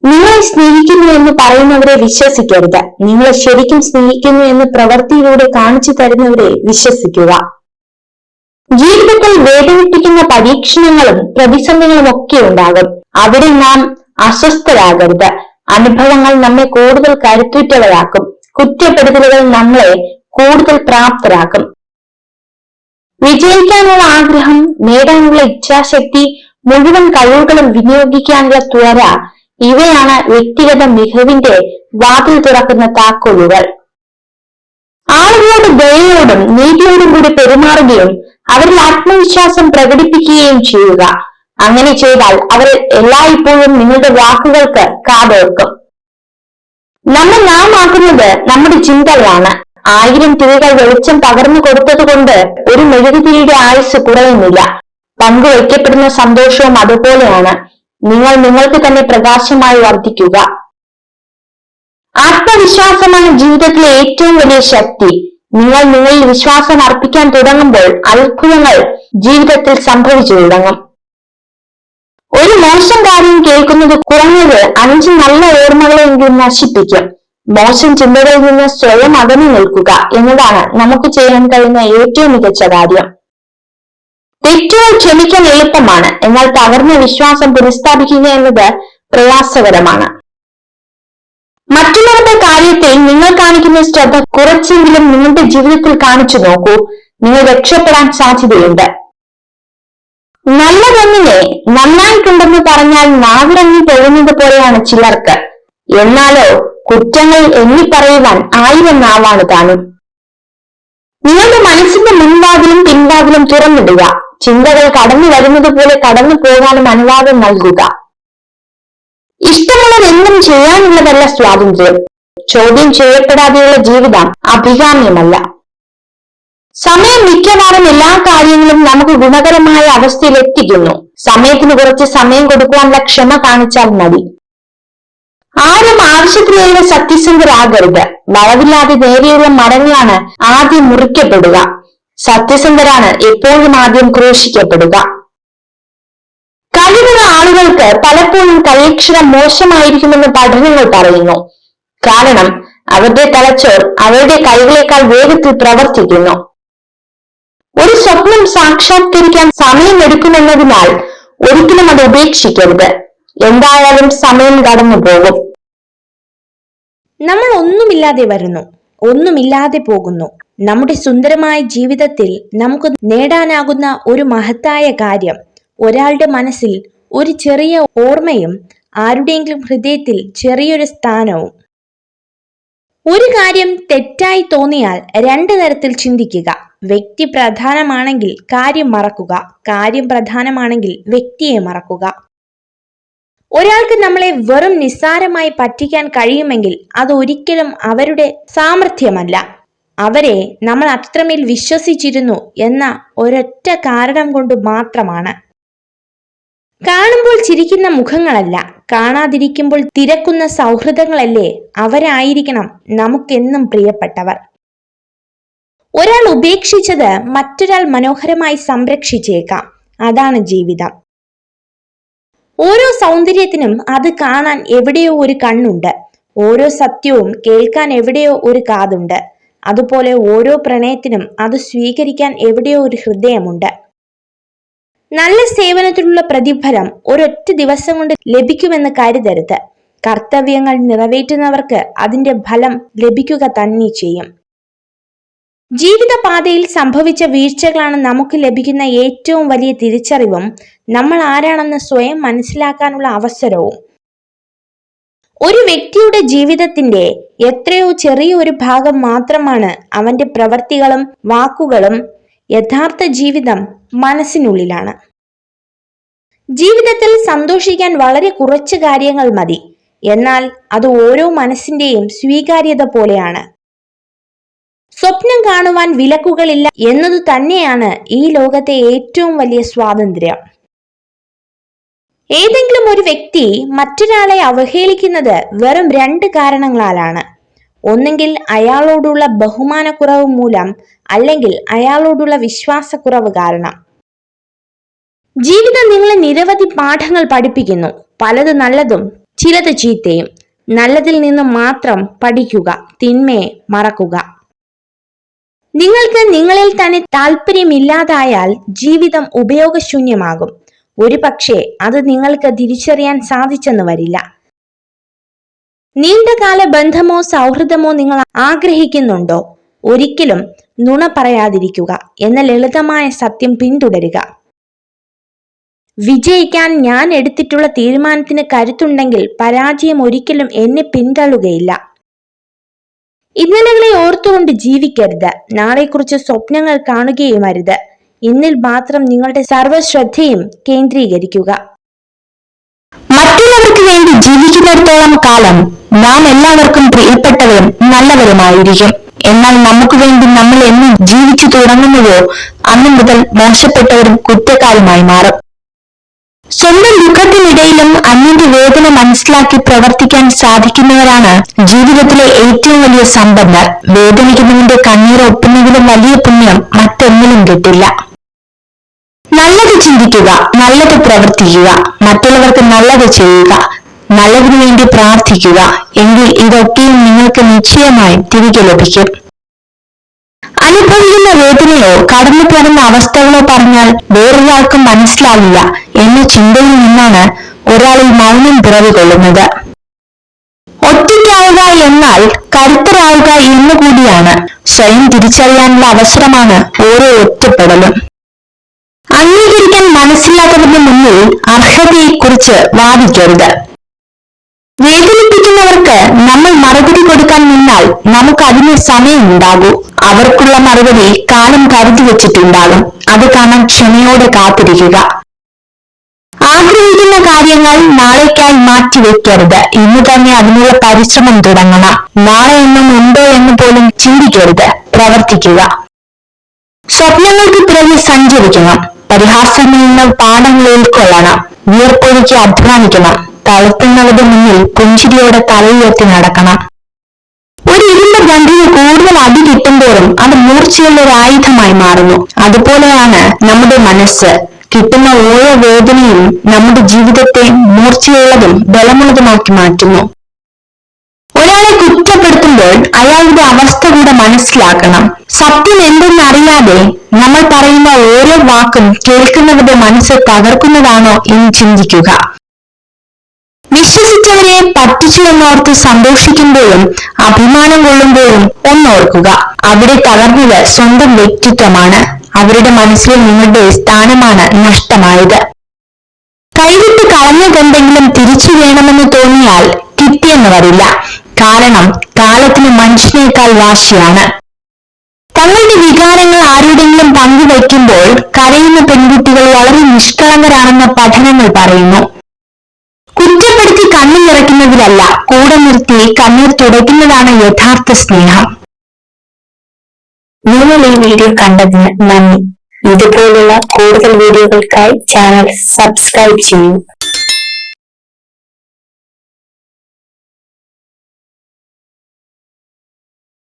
നിങ്ങളെ സ്നേഹിക്കുന്നു എന്ന് പറയുന്നവരെ വിശ്വസിക്കരുത്. നിങ്ങളെ ശരിക്കും സ്നേഹിക്കുന്നു എന്ന് പ്രവൃത്തിയിലൂടെ കാണിച്ചു തരുന്നവരെ വിശ്വസിക്കുക. ജീവിതത്തിൽ വേദനിപ്പിക്കുന്ന പരീക്ഷണങ്ങളും പ്രതിസന്ധികളും ഒക്കെ ഉണ്ടാകും. അവിടെ നാം അസ്വസ്ഥരാകരുത്. അനുഭവങ്ങൾ നമ്മെ കൂടുതൽ കരുത്തുറ്റവരാക്കും. കുറ്റപ്പെടുത്തലുകൾ നമ്മളെ കൂടുതൽ പ്രാപ്തരാക്കും. വിജയിക്കാനുള്ള ആഗ്രഹം, നേടാനുള്ള ഇച്ഛാശക്തി, മുഴുവൻ കഴിവുകളും വിനിയോഗിക്കാനുള്ള ത്വര, ഇവയാണ് വ്യക്തിഗത മികവിന്റെ വാതിൽ തുറക്കുന്ന താക്കോലുകൾ. ആളുകളോട് ദയയോടും നീതിയോടും കൂടി പെരുമാറുകയും അവരിൽ ആത്മവിശ്വാസം പ്രകടിപ്പിക്കുകയും ചെയ്യുക. അങ്ങനെ ചെയ്താൽ അവർ എല്ലായ്പ്പോഴും നിങ്ങളുടെ വാക്കുകൾക്ക് കാതോർക്കും. നമ്മൾ നാം ആക്കുന്നത് നമ്മുടെ ചിന്തകളാണ്. 1000 തിരികൾ വെളിച്ചം പകർന്നു കൊടുത്തത് കൊണ്ട് ഒരു മെഴുകുതിരിയുടെ ആയുസ് കുറയുന്നില്ല. പങ്കുവയ്ക്കപ്പെടുന്ന സന്തോഷവും അതുപോലെയാണ്. നിങ്ങൾ നിങ്ങൾക്ക് തന്നെ പ്രകാശമായി വർദ്ധിക്കുക. ആത്മവിശ്വാസമാണ് ജീവിതത്തിലെ ഏറ്റവും വലിയ ശക്തി. നിങ്ങൾ നിങ്ങളിൽ വിശ്വാസം അർപ്പിക്കാൻ തുടങ്ങുമ്പോൾ അത്ഭുതങ്ങൾ ജീവിതത്തിൽ സംഭവിച്ചു തുടങ്ങും. ഒരു മോശം കാര്യം കേൾക്കുന്നത് കുറഞ്ഞത് 5 നല്ല ഓർമ്മകളെങ്കിലും നശിപ്പിക്കും. മോശം ചിന്തകളിൽ നിന്ന് സ്വയം അകന്നു നിൽക്കുക എന്നതാണ് നമുക്ക് ചെയ്യാൻ കഴിയുന്ന ഏറ്റവും മികച്ച കാര്യം. തെറ്റുകൾ ക്ഷമിക്കാൻ എളുപ്പമാണ്, എന്നാൽ തകർന്ന വിശ്വാസം പുനഃസ്ഥാപിക്കുക എന്നത് പ്രയാസകരമാണ്. മറ്റുള്ളവരുടെ കാര്യത്തിൽ നിങ്ങൾ കാണിക്കുന്ന ശ്രദ്ധ കുറച്ചെങ്കിലും നിങ്ങളുടെ ജീവിതത്തിൽ കാണിച്ചു നോക്കൂ. നിങ്ങൾ രക്ഷപ്പെടാൻ സാധ്യതയുണ്ട്. നല്ലതൊന്നിനെ നന്നായിട്ടുണ്ടെന്ന് പറഞ്ഞാൽ നാവിറങ്ങി പോകുന്നത് പോലെയാണ് ചിലർക്ക്. എന്നാലോ കുറ്റങ്ങൾ എണ്ണി പറയുവാൻ 1000 നാവാണ് താനും. നിങ്ങളുടെ മനസ്സിന്റെ മുൻവാതിലും പിൻവാതിലും തുറന്നിടുക. ചിന്തകൾ കടന്നു വരുന്നത് പോലെ കടന്നു പോകാനും അനുവാദം നൽകുക. ഇഷ്ടമുള്ളതെന്തും ചെയ്യാനുള്ളതല്ല സ്വാതന്ത്ര്യം. ചോദ്യം ചെയ്യപ്പെടാതെയുള്ള ജീവിതം അഭികാമ്യമല്ല. സമയം മിക്കവാറും എല്ലാ കാര്യങ്ങളും നമുക്ക് ഗുണകരമായ അവസ്ഥയിൽ എത്തിക്കുന്നു. സമയത്തിന് കുറച്ച് സമയം കൊടുക്കുവാനുള്ള ക്ഷമ കാണിച്ചാൽ മതി. ആരും ആവശ്യത്തിലേറെ സത്യസന്ധരാകരുത്. വളവില്ലാതെ നേരെയുള്ള മരങ്ങളാണ് ആദ്യം മുറിക്കപ്പെടുക. സത്യസന്ധരാണ് എപ്പോഴും ആദ്യം ക്രൂശിക്കപ്പെടുക. കഴിവുള്ള ആളുകൾക്ക് പലപ്പോഴും കൈയക്ഷരം മോശമായിരിക്കുമെന്ന് പഠനങ്ങൾ പറയുന്നു. കാരണം അവരുടെ തലച്ചോർ അവരുടെ കൈകളേക്കാൾ വേഗത്തിൽ പ്രവർത്തിക്കുന്നു. ഒരു സ്വപ്നം സാക്ഷാത്കരിക്കാൻ സമയമെടുക്കുമെന്നതിനാൽ ഒരിക്കലും അത് ഉപേക്ഷിക്കരുത്. എന്തായാലും സമയം കടന്നു പോകും. നമ്മൾ ഒന്നുമില്ലാതെ വരുന്നു, ഒന്നുമില്ലാതെ പോകുന്നു. നമ്മുടെ സുന്ദരമായ ജീവിതത്തിൽ നമുക്ക് നേടാനാകുന്ന ഒരു മഹത്തായ കാര്യം, ഒരാളുടെ മനസ്സിൽ ഒരു ചെറിയ ഓർമ്മയും ആരുടെയെങ്കിലും ഹൃദയത്തിൽ ചെറിയൊരു സ്ഥാനവും. ഒരു കാര്യം തെറ്റായി തോന്നിയാൽ 2 തരത്തിൽ ചിന്തിക്കുക. വ്യക്തി പ്രധാനമാണെങ്കിൽ കാര്യം മറക്കുക, കാര്യം പ്രധാനമാണെങ്കിൽ വ്യക്തിയെ മറക്കുക. ഒരാൾക്ക് നമ്മളെ വെറും നിസ്സാരമായി പറ്റിക്കാൻ കഴിയുമെങ്കിൽ അത് ഒരിക്കലും അവരുടെ സാമർഥ്യമല്ല, അവരെ നമ്മൾ അത്രമേൽ വിശ്വസിച്ചിരുന്നു എന്ന ഒരൊറ്റ കാരണം കൊണ്ട് മാത്രമാണ്. കാണുമ്പോൾ ചിരിക്കുന്ന മുഖങ്ങളല്ല, കാണാതിരിക്കുമ്പോൾ തിരക്കുന്ന സൗഹൃദങ്ങളല്ലേ അവരായിരിക്കണം നമുക്കെന്നും പ്രിയപ്പെട്ടവർ. ഒരാൾ ഉപേക്ഷിച്ചത് മറ്റൊരാൾ മനോഹരമായി സംരക്ഷിച്ചേക്കാം. അതാണ് ജീവിതം. ഓരോ സൗന്ദര്യത്തിനും അത് കാണാൻ എവിടെയോ ഒരു കണ്ണുണ്ട്. ഓരോ സത്യവും കേൾക്കാൻ എവിടെയോ ഒരു കാതുണ്ട്. അതുപോലെ ഓരോ പ്രണയത്തിനും അത് സ്വീകരിക്കാൻ എവിടെയോ ഒരു ഹൃദയമുണ്ട്. നല്ല സേവനത്തിലുള്ള പ്രതിഫലം ഒരൊറ്റ ദിവസം കൊണ്ട് ലഭിക്കുമെന്ന് കരുതരുത്. കർത്തവ്യങ്ങൾ നിറവേറ്റുന്നവർക്ക് അതിന്റെ ഫലം ലഭിക്കുക തന്നെ ചെയ്യും. ജീവിതപാതയിൽ സംഭവിച്ച വീഴ്ചകളാണ് നമുക്ക് ലഭിക്കുന്ന ഏറ്റവും വലിയ തിരിച്ചറിവും നമ്മൾ ആരാണെന്ന് സ്വയം മനസ്സിലാക്കാനുള്ള അവസരവും. ഒരു വ്യക്തിയുടെ ജീവിതത്തിന്റെ എത്രയോ ചെറിയ ഒരു ഭാഗം മാത്രമാണ് അവന്റെ പ്രവൃത്തികളും വാക്കുകളും. യഥാർത്ഥ ജീവിതം മനസ്സിനുള്ളിലാണ്. ജീവിതത്തിൽ സന്തോഷിക്കാൻ വളരെ കുറച്ച് കാര്യങ്ങൾ മതി. എന്നാൽ അത് ഓരോ മനസ്സിന്റെയും സ്വീകാര്യത പോലെയാണ്. സ്വപ്നം കാണുവാൻ വിലക്കുകളില്ല എന്നതു തന്നെയാണ് ഈ ലോകത്തെ ഏറ്റവും വലിയ സ്വാതന്ത്ര്യം. ഏതെങ്കിലും ഒരു വ്യക്തി മറ്റൊരാളെ അവഹേളിക്കുന്നത് വെറും 2 കാരണങ്ങളാലാണ്. ഒന്നെങ്കിൽ അയാളോടുള്ള ബഹുമാനക്കുറവ് മൂലം, അല്ലെങ്കിൽ അയാളോടുള്ള വിശ്വാസക്കുറവ് കാരണം. ജീവിതം നിങ്ങളെ നിരവധി പാഠങ്ങൾ പഠിപ്പിക്കുന്നു. പലത് നല്ലതും ചിലത് ചീത്തയും. നല്ലതിൽ നിന്ന് മാത്രം പഠിക്കുക, തിന്മയെ മറക്കുക. നിങ്ങൾക്ക് നിങ്ങളിൽ തന്നെ താല്പര്യമില്ലാതായാൽ ജീവിതം ഉപയോഗശൂന്യമാകും. ഒരു പക്ഷേ അത് നിങ്ങൾക്ക് തിരിച്ചറിയാൻ സാധിച്ചെന്ന് വരില്ല. നീണ്ടകാല ബന്ധമോ സൗഹൃദമോ നിങ്ങൾ ആഗ്രഹിക്കുന്നുണ്ടോ? ഒരിക്കലും നുണ പറയാതിരിക്കുക എന്ന ലളിതമായ സത്യം പിന്തുടരുക. വിജയിക്കാൻ ഞാൻ എടുത്തിട്ടുള്ള തീരുമാനത്തിന് കരുത്തുണ്ടെങ്കിൽ പരാജയം ഒരിക്കലും എന്നെ പിന്തള്ളുകയില്ല. ഇന്നലകളെ ഓർത്തുകൊണ്ട് ജീവിക്കരുത്. നാളെക്കുറിച്ച് സ്വപ്നങ്ങൾ കാണുകയും അരുത്. ഇന്നിൽ മാത്രം നിങ്ങളുടെ സർവ്വശ്രദ്ധയും കേന്ദ്രീകരിക്കുക. മറ്റുള്ളവർക്ക് വേണ്ടി ജീവിക്കുന്നിടത്തോളം കാലം നാം എല്ലാവർക്കും പ്രിയപ്പെട്ടവരും നല്ലവരുമായിരിക്കും. എന്നാൽ നമുക്ക് വേണ്ടി നമ്മൾ എന്ന് ജീവിച്ചു തുടങ്ങുന്നുവോ അന്നു മുതൽ മോശപ്പെട്ടവരും കുറ്റക്കാരുമായി മാറും. സ്വന്തം ദുഃഖത്തിനിടയിലും അന്യന്റെ വേദന മനസ്സിലാക്കി പ്രവർത്തിക്കാൻ സാധിക്കുന്നവരാണ് ജീവിതത്തിലെ ഏറ്റവും വലിയ സമ്പന്നർ. വേദനിക്കുന്നതിന്റെ കണ്ണീർ ഒട്ടുന്നതിലും വലിയ പുണ്യം മറ്റൊന്നിലും കിട്ടില്ല. നല്ലത് ചിന്തിക്കുക, നല്ലത് പ്രവർത്തിക്കുക, മറ്റുള്ളവർക്ക് നല്ലത് ചെയ്യുക, നല്ലതിനു വേണ്ടി പ്രാർത്ഥിക്കുക. എങ്കിൽ ഇതൊക്കെയും നിങ്ങൾക്ക് നിശ്ചയമായും തിരികെ ലഭിക്കും. അനുഭവിക്കുന്ന വേദനയോ കടന്നു പോകുന്ന അവസ്ഥകളോ പറഞ്ഞാൽ വേറൊരാൾക്കും മനസ്സിലാവില്ല എന്ന ചിന്തയിൽ നിന്നാണ് ഒരാളിൽ മൗനം പിറവികൊള്ളുന്നത്. ഒറ്റയ്ക്കാവുക എന്നാൽ കരുത്തരാവുക എന്നുകൂടിയാണ്. സ്വയം തിരിച്ചറിയാനുള്ള അവസരമാണ് ഓരോ ഒറ്റപ്പെടലും. അംഗീകരിക്കാൻ മനസ്സിലാത്തവരുടെ മുന്നിൽ അർഹതയെക്കുറിച്ച് വാദിക്കരുത്. വേദനിപ്പിക്കുന്നവർക്ക് നമ്മൾ മറുപടി കൊടുക്കാൻ നിന്നാൽ നമുക്ക് അതിന് സമയമുണ്ടാകൂ. അവർക്കുള്ള മറുപടി കാലം കരുതി വെച്ചിട്ടുണ്ടാകും. അത് കാണാൻ ക്ഷമയോടെ കാത്തിരിക്കുക. ആഗ്രഹിക്കുന്ന കാര്യങ്ങൾ നാളേക്കായി മാറ്റിവെക്കരുത്. ഇന്ന് തന്നെ അതിനുള്ള പരിശ്രമം തുടങ്ങണം. നാളെ എന്നും ഉണ്ടോ എന്ന് പോലും ചിന്തിക്കരുത്, പ്രവർത്തിക്കുക. സ്വപ്നങ്ങൾക്ക് പിറകെ സഞ്ചരിക്കണം. പരിഹാസങ്ങളിൽ നിന്ന് പാഠങ്ങൾ ഉൾക്കൊള്ളണം. വിയർപ്പൊഴുക്കി അധ്വാനിക്കണം. തളർത്തുന്നവരുടെ മുന്നിൽ പുഞ്ചിരിയോടെ തലയുയർത്തി നടക്കണം. ഒരു ഇരുമ്പ് ദണ്ഡിന് കൂടുതൽ അടി കിട്ടുമ്പോഴും അത് മൂർച്ചയുള്ള ഒരു ആയുധമായി മാറുന്നു. അതുപോലെയാണ് നമ്മുടെ മനസ്സ്. കിട്ടുന്ന ഓരോ വേദനയും നമ്മുടെ ജീവിതത്തെ മൂർച്ചയുള്ളതും ബലമുള്ളതുമാക്കി മാറ്റുന്നു. ഒരാളെ കുറ്റപ്പെടുത്തുമ്പോൾ അയാളുടെ അവസ്ഥ കൂടെ മനസ്സിലാക്കണം. സത്യം എന്തെന്നറിയാതെ നമ്മൾ പറയുന്ന ഓരോ വാക്കും കേൾക്കുന്നവരുടെ മനസ്സ് തകർക്കുന്നതാണോ എന്ന് ചിന്തിക്കുക. വിശ്വസിച്ചവരെ പറ്റിച്ചു എന്നോർത്ത് സന്തോഷിക്കുമ്പോഴും അഭിമാനം കൊള്ളുമ്പോഴും ഒന്നോർക്കുക, അവിടെ തകർന്നത് സ്വന്തം വ്യക്തിത്വമാണ്. അവരുടെ മനസ്സിൽ നിങ്ങളുടെ സ്ഥാനമാണ് നഷ്ടമായത്. കൈവിട്ട് കളഞ്ഞതെന്തെങ്കിലും തിരിച്ചു വേണമെന്ന് തോന്നിയാൽ കിട്ടിയെന്ന് വരില്ല. കാരണം കാലത്തിന് മനുഷ്യനേക്കാൾ വാശിയാണ്. തങ്ങളുടെ വികാരങ്ങൾ ആരുടെങ്കിലും പങ്കുവയ്ക്കുമ്പോൾ കരയുന്ന പെൺകുട്ടികൾ വളരെ നിഷ്കളങ്കരാണെന്ന പഠനങ്ങൾ പറയുന്നു. കുറ്റപ്പെടുത്തി കണ്ണു നിറയ്ക്കുന്നതിലല്ല, കൂടെ നിർത്തി കണ്ണീർ തുടയ്ക്കുന്നതാണ് യഥാർത്ഥ സ്നേഹം. നിങ്ങൾ ഈ വീഡിയോ കണ്ടതിന് നന്ദി. ഇതുപോലുള്ള കൂടുതൽ വീഡിയോകൾക്കായി ചാനൽ സബ്സ്ക്രൈബ് ചെയ്യൂ.